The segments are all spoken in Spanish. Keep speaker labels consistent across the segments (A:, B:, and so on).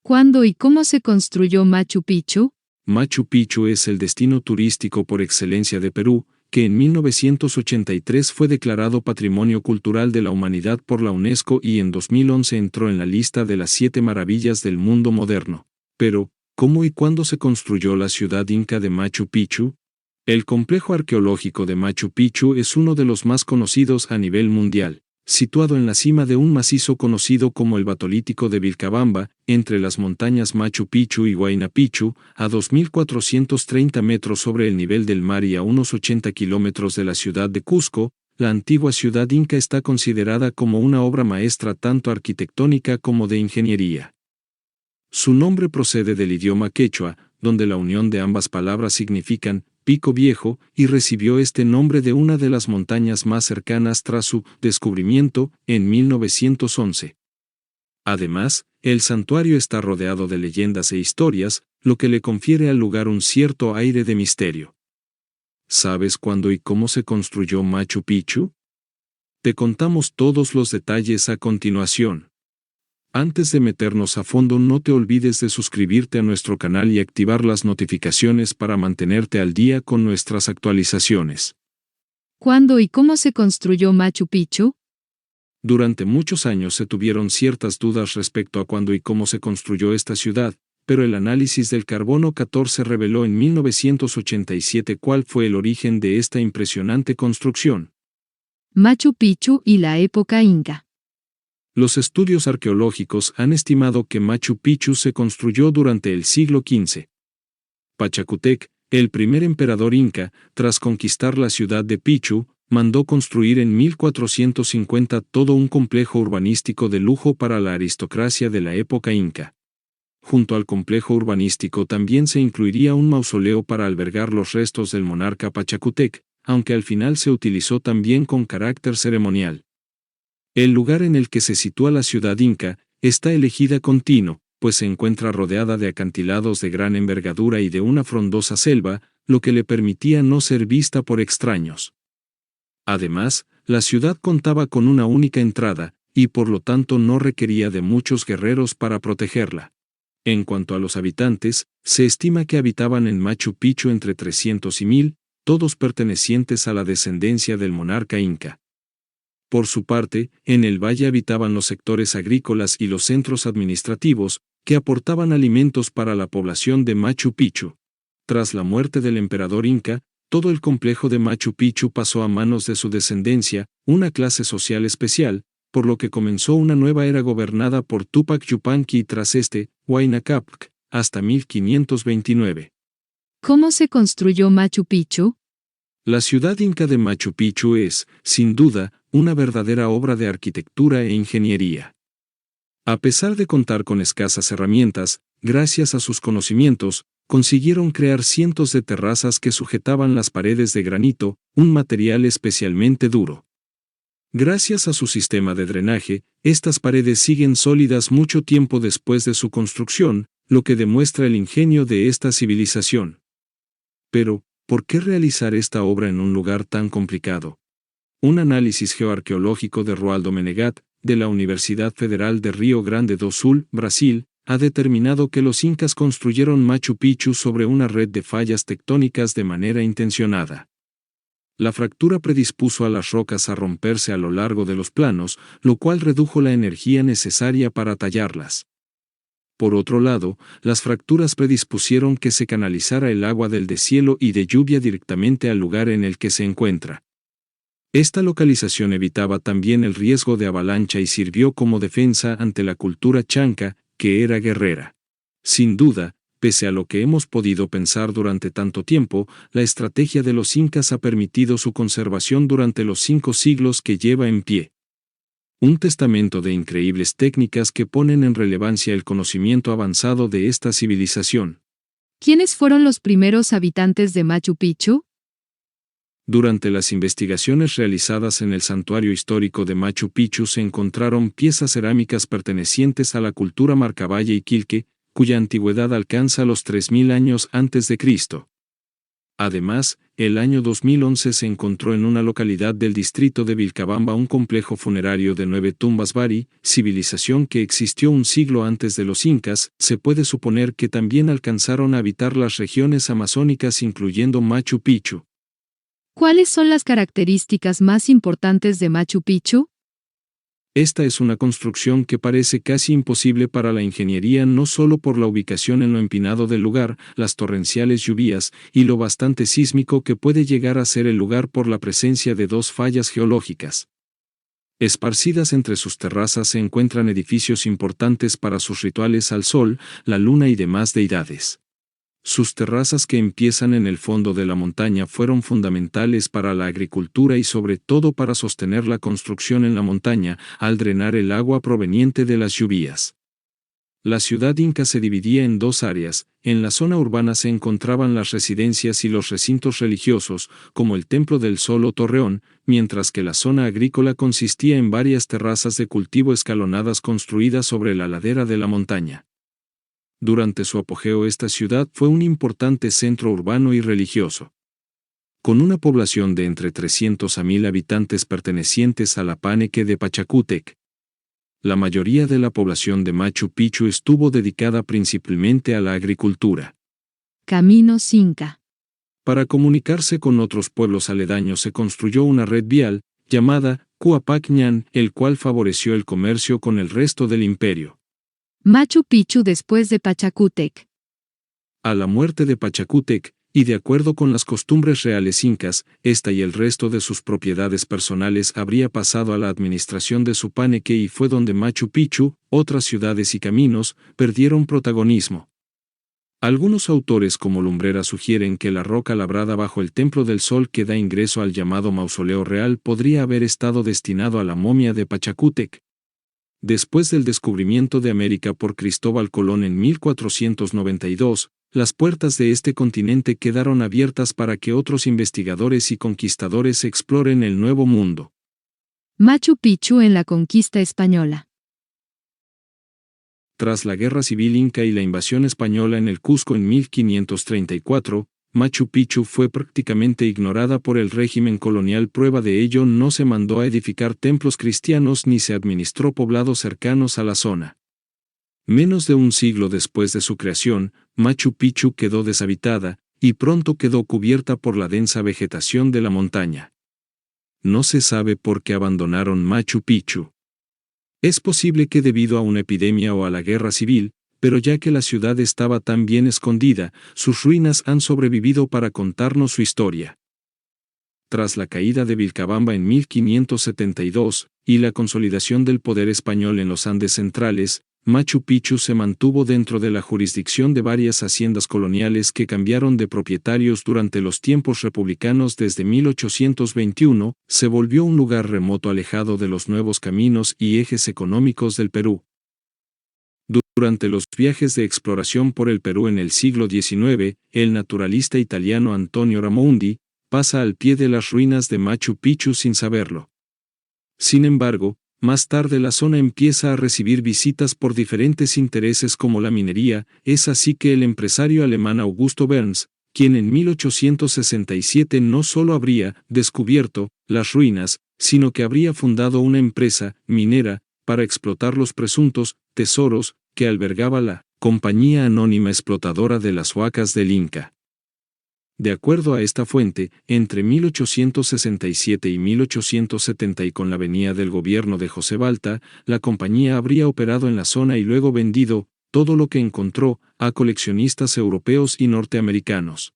A: ¿Cuándo y cómo se construyó Machu Picchu?
B: Machu Picchu es el destino turístico por excelencia de Perú, que en 1983 fue declarado Patrimonio Cultural de la Humanidad por la UNESCO y en 2011 entró en la lista de las 7 maravillas del mundo moderno. Pero, ¿cómo y cuándo se construyó la ciudad inca de Machu Picchu? El complejo arqueológico de Machu Picchu es uno de los más conocidos a nivel mundial, situado en la cima de un macizo conocido como el Batolítico de Vilcabamba, entre las montañas Machu Picchu y Huayna Picchu, a 2.430 metros sobre el nivel del mar y a unos 80 kilómetros de la ciudad de Cusco. La antigua ciudad inca está considerada como una obra maestra tanto arquitectónica como de ingeniería. Su nombre procede del idioma quechua, donde la unión de ambas palabras significan Pico Viejo, y recibió este nombre de una de las montañas más cercanas tras su descubrimiento, en 1911. Además, el santuario está rodeado de leyendas e historias, lo que le confiere al lugar un cierto aire de misterio. ¿Sabes cuándo y cómo se construyó Machu Picchu? Te contamos todos los detalles a continuación. Antes de meternos a fondo, no te olvides de suscribirte a nuestro canal y activar las notificaciones para mantenerte al día con nuestras actualizaciones.
A: ¿Cuándo y cómo se construyó Machu Picchu?
B: Durante muchos años se tuvieron ciertas dudas respecto a cuándo y cómo se construyó esta ciudad, pero el análisis del carbono 14 reveló en 1987 cuál fue el origen de esta impresionante construcción.
A: Machu Picchu y la época inca.
B: Los estudios arqueológicos han estimado que Machu Picchu se construyó durante el siglo XV. Pachacútec, el primer emperador inca, tras conquistar la ciudad de Picchu, mandó construir en 1450 todo un complejo urbanístico de lujo para la aristocracia de la época inca. Junto al complejo urbanístico también se incluiría un mausoleo para albergar los restos del monarca Pachacútec, aunque al final se utilizó también con carácter ceremonial. El lugar en el que se sitúa la ciudad inca está elegida con tino, pues se encuentra rodeada de acantilados de gran envergadura y de una frondosa selva, lo que le permitía no ser vista por extraños. Además, la ciudad contaba con una única entrada, y por lo tanto no requería de muchos guerreros para protegerla. En cuanto a los habitantes, se estima que habitaban en Machu Picchu entre 300 y 1000, todos pertenecientes a la descendencia del monarca inca. Por su parte, en el valle habitaban los sectores agrícolas y los centros administrativos, que aportaban alimentos para la población de Machu Picchu. Tras la muerte del emperador inca, todo el complejo de Machu Picchu pasó a manos de su descendencia, una clase social especial, por lo que comenzó una nueva era gobernada por Tupac Yupanqui y tras Huayna Capac, hasta 1529.
A: ¿Cómo se construyó Machu Picchu?
B: La ciudad inca de Machu Picchu es, sin duda, una verdadera obra de arquitectura e ingeniería. A pesar de contar con escasas herramientas, gracias a sus conocimientos, consiguieron crear cientos de terrazas que sujetaban las paredes de granito, un material especialmente duro. Gracias a su sistema de drenaje, estas paredes siguen sólidas mucho tiempo después de su construcción, lo que demuestra el ingenio de esta civilización. Pero, ¿por qué realizar esta obra en un lugar tan complicado? Un análisis geoarqueológico de Roaldo Menegat, de la Universidad Federal de Río Grande do Sul, Brasil, ha determinado que los incas construyeron Machu Picchu sobre una red de fallas tectónicas de manera intencionada. La fractura predispuso a las rocas a romperse a lo largo de los planos, lo cual redujo la energía necesaria para tallarlas. Por otro lado, las fracturas predispusieron que se canalizara el agua del deshielo y de lluvia directamente al lugar en el que se encuentra. Esta localización evitaba también el riesgo de avalancha y sirvió como defensa ante la cultura chanca, que era guerrera. Sin duda, pese a lo que hemos podido pensar durante tanto tiempo, la estrategia de los incas ha permitido su conservación durante los 5 siglos que lleva en pie. Un testamento de increíbles técnicas que ponen en relevancia el conocimiento avanzado de esta civilización.
A: ¿Quiénes fueron los primeros habitantes de Machu Picchu?
B: Durante las investigaciones realizadas en el santuario histórico de Machu Picchu se encontraron piezas cerámicas pertenecientes a la cultura Marcavalle y Quilque, cuya antigüedad alcanza los 3000 años antes de Cristo. Además, el año 2011 se encontró en una localidad del distrito de Vilcabamba un complejo funerario de 9 tumbas Bari, civilización que existió un siglo antes de los incas. Se puede suponer que también alcanzaron a habitar las regiones amazónicas incluyendo Machu Picchu.
A: ¿Cuáles son las características más importantes de Machu Picchu?
B: Esta es una construcción que parece casi imposible para la ingeniería no solo por la ubicación en lo empinado del lugar, las torrenciales lluvias, y lo bastante sísmico que puede llegar a ser el lugar por la presencia de dos fallas geológicas. Esparcidas entre sus terrazas se encuentran edificios importantes para sus rituales al sol, la luna y demás deidades. Sus terrazas que empiezan en el fondo de la montaña fueron fundamentales para la agricultura y sobre todo para sostener la construcción en la montaña, al drenar el agua proveniente de las lluvias. La ciudad inca se dividía en dos áreas. En la zona urbana se encontraban las residencias y los recintos religiosos, como el Templo del Sol o Torreón, mientras que la zona agrícola consistía en varias terrazas de cultivo escalonadas construidas sobre la ladera de la montaña. Durante su apogeo esta ciudad fue un importante centro urbano y religioso. Con una población de entre 300 a 1000 habitantes pertenecientes a la Paneque de Pachacútec. La mayoría de la población de Machu Picchu estuvo dedicada principalmente a la agricultura.
A: Caminos Inca.
B: Para comunicarse con otros pueblos aledaños se construyó una red vial, llamada Cuapacñán, el cual favoreció el comercio con el resto del imperio.
A: Machu Picchu después de Pachacútec.
B: A la muerte de Pachacútec, y de acuerdo con las costumbres reales incas, esta y el resto de sus propiedades personales habría pasado a la administración de su Paneque y fue donde Machu Picchu, otras ciudades y caminos, perdieron protagonismo. Algunos autores como Lumbrera sugieren que la roca labrada bajo el Templo del Sol que da ingreso al llamado Mausoleo Real podría haber estado destinado a la momia de Pachacútec. Después del descubrimiento de América por Cristóbal Colón en 1492, las puertas de este continente quedaron abiertas para que otros investigadores y conquistadores exploren el Nuevo Mundo.
A: Machu Picchu en la conquista española.
B: Tras la Guerra Civil Inca y la invasión española en el Cusco en 1534, Machu Picchu fue prácticamente ignorada por el régimen colonial. Prueba de ello, no se mandó a edificar templos cristianos ni se administró poblados cercanos a la zona. Menos de un siglo después de su creación, Machu Picchu quedó deshabitada, y pronto quedó cubierta por la densa vegetación de la montaña. No se sabe por qué abandonaron Machu Picchu. Es posible que debido a una epidemia o a la guerra civil, pero ya que la ciudad estaba tan bien escondida, sus ruinas han sobrevivido para contarnos su historia. Tras la caída de Vilcabamba en 1572, y la consolidación del poder español en los Andes centrales, Machu Picchu se mantuvo dentro de la jurisdicción de varias haciendas coloniales que cambiaron de propietarios durante los tiempos republicanos. Desde 1821, se volvió un lugar remoto alejado de los nuevos caminos y ejes económicos del Perú. Durante los viajes de exploración por el Perú en el siglo XIX, el naturalista italiano Antonio Raimondi pasa al pie de las ruinas de Machu Picchu sin saberlo. Sin embargo, más tarde la zona empieza a recibir visitas por diferentes intereses como la minería. Es así que el empresario alemán Augusto Berns, quien en 1867 no solo habría descubierto las ruinas, sino que habría fundado una empresa minera para explotar los presuntos tesoros que albergaba la Compañía Anónima Explotadora de las Huacas del Inca. De acuerdo a esta fuente, entre 1867 y 1870 y con la venida del gobierno de José Balta, la compañía habría operado en la zona y luego vendido todo lo que encontró a coleccionistas europeos y norteamericanos.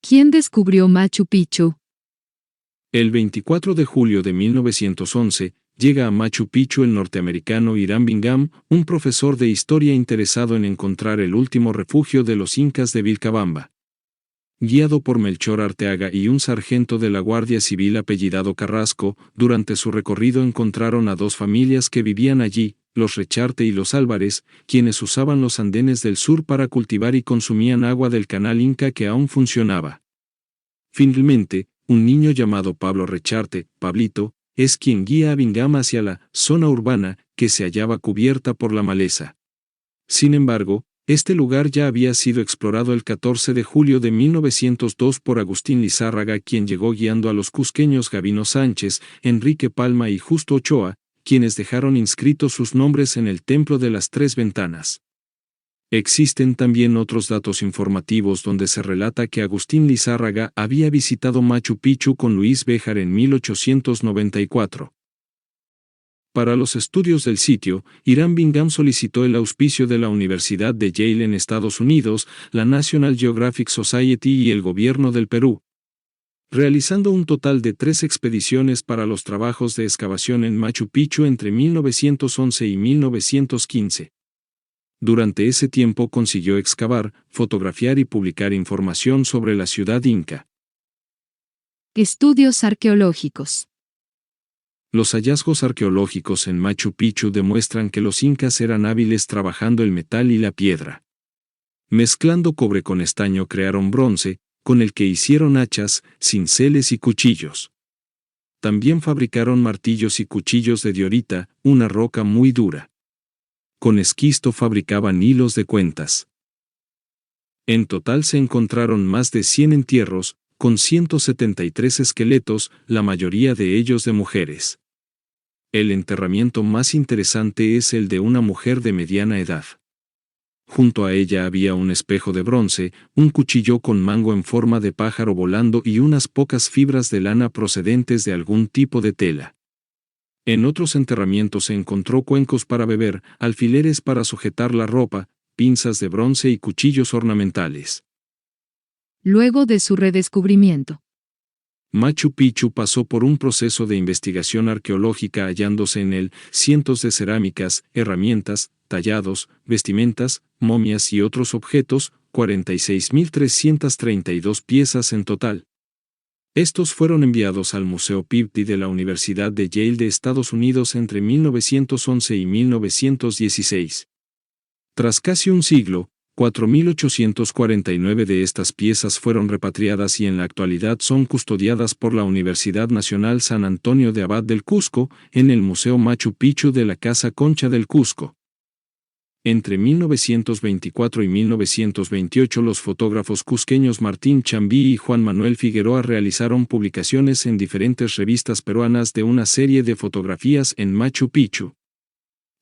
A: ¿Quién descubrió Machu Picchu?
B: El 24 de julio de 1911, llega a Machu Picchu el norteamericano Hiram Bingham, un profesor de historia interesado en encontrar el último refugio de los incas de Vilcabamba. Guiado por Melchor Arteaga y un sargento de la Guardia Civil apellidado Carrasco, durante su recorrido encontraron a dos familias que vivían allí, los Recharte y los Álvarez, quienes usaban los andenes del sur para cultivar y consumían agua del canal Inca que aún funcionaba. Finalmente, un niño llamado Pablo Recharte, Pablito, es quien guía a Bingham hacia la zona urbana, que se hallaba cubierta por la maleza. Sin embargo, Este lugar ya había sido explorado el 14 de julio de 1902 por Agustín Lizárraga, quien llegó guiando a los cusqueños Gabino Sánchez, Enrique Palma y Justo Ochoa, quienes dejaron inscritos sus nombres en el Templo de las Tres Ventanas. Existen también otros datos informativos donde se relata que Agustín Lizárraga había visitado Machu Picchu con Luis Béjar en 1894. Para los estudios del sitio, Hiram Bingham solicitó el auspicio de la Universidad de Yale en Estados Unidos, la National Geographic Society y el gobierno del Perú, realizando un total de 3 expediciones para los trabajos de excavación en Machu Picchu entre 1911 y 1915. Durante ese tiempo consiguió excavar, fotografiar y publicar información sobre la ciudad inca.
A: Estudios arqueológicos.
B: Los hallazgos arqueológicos en Machu Picchu demuestran que los incas eran hábiles trabajando el metal y la piedra. Mezclando cobre con estaño crearon bronce, con el que hicieron hachas, cinceles y cuchillos. También fabricaron martillos y cuchillos de diorita, una roca muy dura. Con esquisto fabricaban hilos de cuentas. En total se encontraron más de 100 entierros, con 173 esqueletos, la mayoría de ellos de mujeres. El enterramiento más interesante es el de una mujer de mediana edad. Junto a ella había un espejo de bronce, un cuchillo con mango en forma de pájaro volando y unas pocas fibras de lana procedentes de algún tipo de tela. En otros enterramientos se encontró cuencos para beber, alfileres para sujetar la ropa, pinzas de bronce y cuchillos ornamentales.
A: Luego de su redescubrimiento,
B: Machu Picchu pasó por un proceso de investigación arqueológica hallándose en él cientos de cerámicas, herramientas, tallados, vestimentas, momias y otros objetos, 46.332 piezas en total. Estos fueron enviados al Museo Pipti de la Universidad de Yale de Estados Unidos entre 1911 y 1916. Tras casi un siglo, 4.849 de estas piezas fueron repatriadas y en la actualidad son custodiadas por la Universidad Nacional San Antonio de Abad del Cusco, en el Museo Machu Picchu de la Casa Concha del Cusco. Entre 1924 y 1928 los fotógrafos cusqueños Martín Chambí y Juan Manuel Figueroa realizaron publicaciones en diferentes revistas peruanas de una serie de fotografías en Machu Picchu.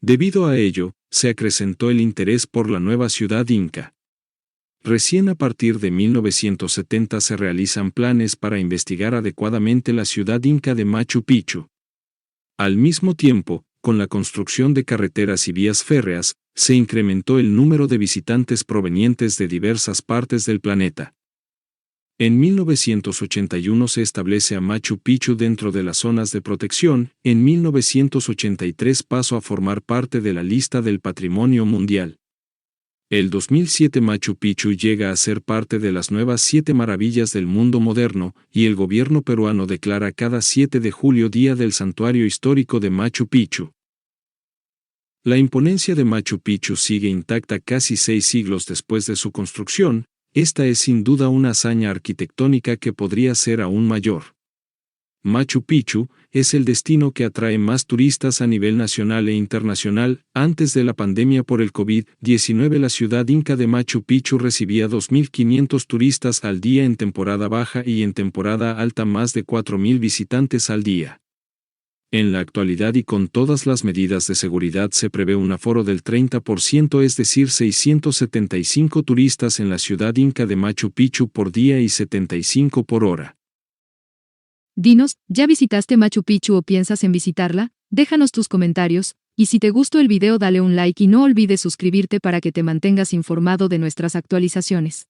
B: Debido a ello, se acrecentó el interés por la nueva ciudad inca. Recién a partir de 1970 se realizan planes para investigar adecuadamente la ciudad inca de Machu Picchu. Al mismo tiempo, con la construcción de carreteras y vías férreas, se incrementó el número de visitantes provenientes de diversas partes del planeta. En 1981 se establece a Machu Picchu dentro de las zonas de protección, en 1983 pasó a formar parte de la lista del Patrimonio Mundial. El 2007 Machu Picchu llega a ser parte de las nuevas 7 maravillas del mundo moderno, y el gobierno peruano declara cada 7 de julio Día del Santuario Histórico de Machu Picchu. La imponencia de Machu Picchu sigue intacta casi 6 siglos después de su construcción. Esta es sin duda una hazaña arquitectónica que podría ser aún mayor. Machu Picchu es el destino que atrae más turistas a nivel nacional e internacional. Antes de la pandemia por el COVID-19, la ciudad inca de Machu Picchu recibía 2.500 turistas al día en temporada baja y en temporada alta más de 4.000 visitantes al día. En la actualidad y con todas las medidas de seguridad se prevé un aforo del 30%, es decir, 675 turistas en la ciudad inca de Machu Picchu por día y 75 por hora.
A: Dinos, ¿ya visitaste Machu Picchu o piensas en visitarla? Déjanos tus comentarios, y si te gustó el video dale un like y no olvides suscribirte para que te mantengas informado de nuestras actualizaciones.